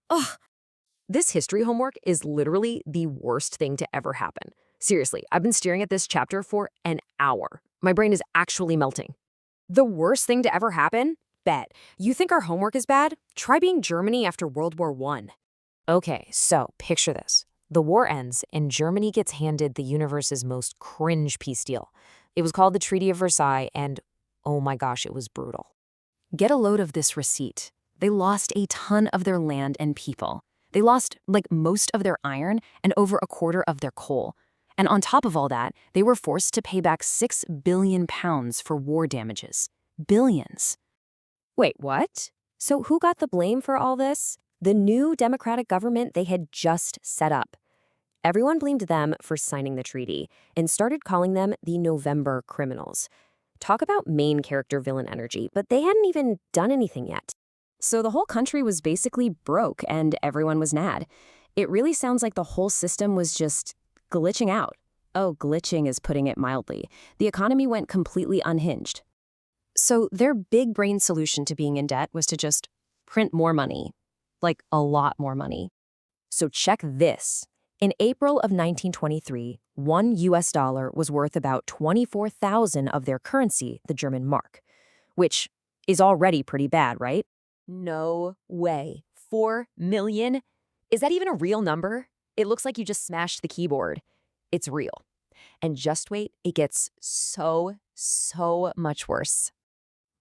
Ugh, this history homework is literally the worst thing to ever happen. Seriously, I've been staring at this chapter for an hour. My brain is actually melting. The worst thing to ever happen? Bet. You think our homework is bad? Try being Germany after World War I. Okay, so picture this. The war ends, and Germany gets handed the universe's most cringe peace deal. It was called the Treaty of Versailles, and oh my gosh, it was brutal. Get a load of this receipt. They lost a ton of their land and people. They lost, like, most of their iron and over a quarter of their coal. And on top of all that, they were forced to pay back £6 billion for war damages. Billions. Wait, what? So who got the blame for all this? The new democratic government they had just set up. Everyone blamed them for signing the treaty and started calling them the November criminals. Talk about main character villain energy, but they hadn't even done anything yet. So the whole country was basically broke and everyone was mad. It really sounds like the whole system was just glitching out. Oh, glitching is putting it mildly. The economy went completely unhinged. So their big brain solution to being in debt was to just print more money. Like a lot more money. So check this. In April of 1923, $1 was worth about 24,000 of their currency, the German mark, which is already pretty bad, right? No way. 4 million? Is that even a real number? It looks like you just smashed the keyboard. It's real. And just wait, it gets so much worse.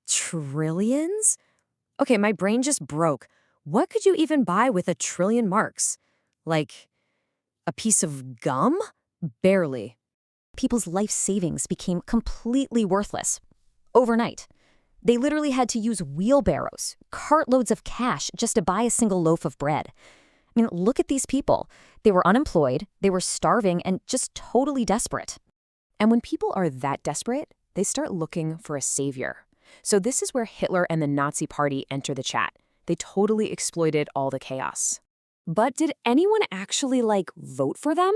Trillions? Okay, my brain just broke. What could you even buy with 1 trillion marks? Like a piece of gum? Barely. People's life savings became completely worthless. Overnight. They literally had to use wheelbarrows, cartloads of cash just to buy a single loaf of bread. I mean, look at these people. They were unemployed, they were starving, and just totally desperate. And when people are that desperate, they start looking for a savior. So this is where Hitler and the Nazi Party enter the chat. They totally exploited all the chaos. But did anyone actually, vote for them?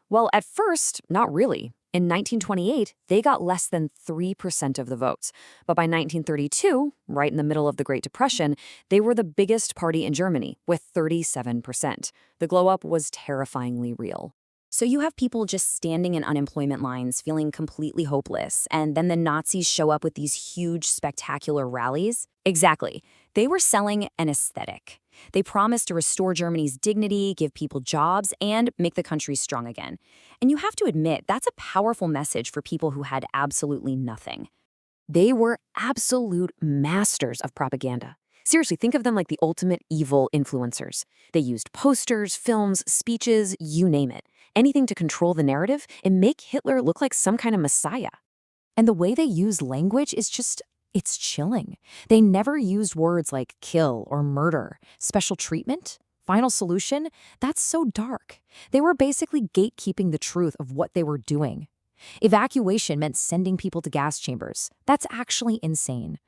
Well, at first, not really. In 1928, they got less than 3% of the votes. But by 1932, right in the middle of the Great Depression, they were the biggest party in Germany, with 37%. The glow-up was terrifyingly real. So you have people just standing in unemployment lines, feeling completely hopeless, and then the Nazis show up with these huge, spectacular rallies? Exactly. They were selling an aesthetic. They promised to restore Germany's dignity, give people jobs, and make the country strong again. And you have to admit, that's a powerful message for people who had absolutely nothing. They were absolute masters of propaganda. Seriously, think of them like the ultimate evil influencers. They used posters, films, speeches, you name it. Anything to control the narrative and make Hitler look like some kind of messiah. And the way they use language is just, it's chilling. They never used words like kill or murder, special treatment, final solution. That's so dark. They were basically gatekeeping the truth of what they were doing. Evacuation meant sending people to gas chambers. That's actually insane.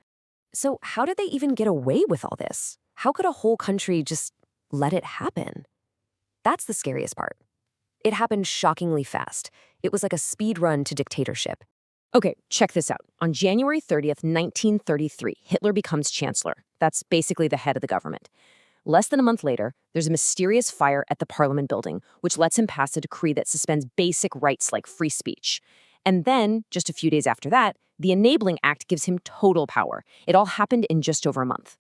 So how did they even get away with all this? How could a whole country just let it happen? That's the scariest part. It happened shockingly fast. It was like a speed run to dictatorship. Okay, check this out. On January 30th, 1933, Hitler becomes Chancellor. That's basically the head of the government. Less than a month later, there's a mysterious fire at the Parliament building, which lets him pass a decree that suspends basic rights like free speech. And then, just a few days after that, the Enabling Act gives him total power. It all happened in just over a month.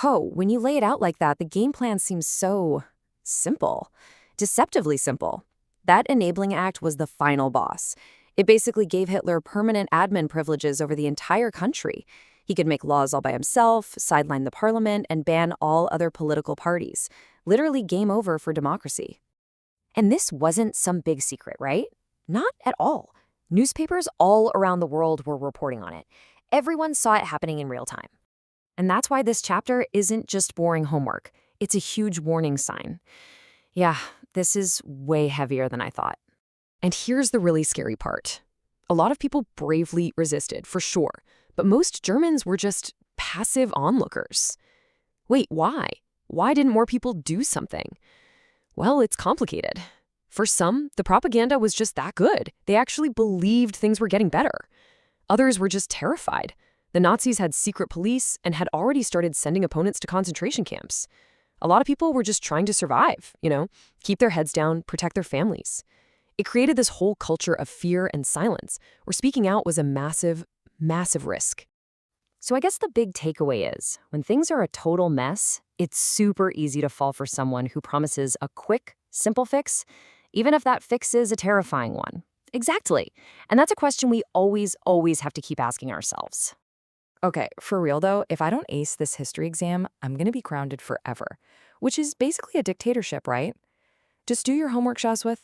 When you lay it out like that, the game plan seems so simple. Deceptively simple. That Enabling Act was the final boss. It basically gave Hitler permanent admin privileges over the entire country. He could make laws all by himself, sideline the parliament, and ban all other political parties. Literally game over for democracy. And this wasn't some big secret, right? Not at all. Newspapers all around the world were reporting on it. Everyone saw it happening in real time. And that's why this chapter isn't just boring homework. It's a huge warning sign. Yeah, this is way heavier than I thought. And here's the really scary part. A lot of people bravely resisted, for sure, but most Germans were just passive onlookers. Wait, why? Why didn't more people do something? Well, it's complicated. For some, the propaganda was just that good. They actually believed things were getting better. Others were just terrified. The Nazis had secret police and had already started sending opponents to concentration camps. A lot of people were just trying to survive, keep their heads down, protect their families. It created this whole culture of fear and silence, where speaking out was a massive, massive risk. So I guess the big takeaway is, when things are a total mess, it's super easy to fall for someone who promises a quick, simple fix, even if that fix is a terrifying one. Exactly. And that's a question we always, always have to keep asking ourselves. Okay, for real though, if I don't ace this history exam, I'm gonna be grounded forever, which is basically a dictatorship, right? Just do your homework, Shaswat.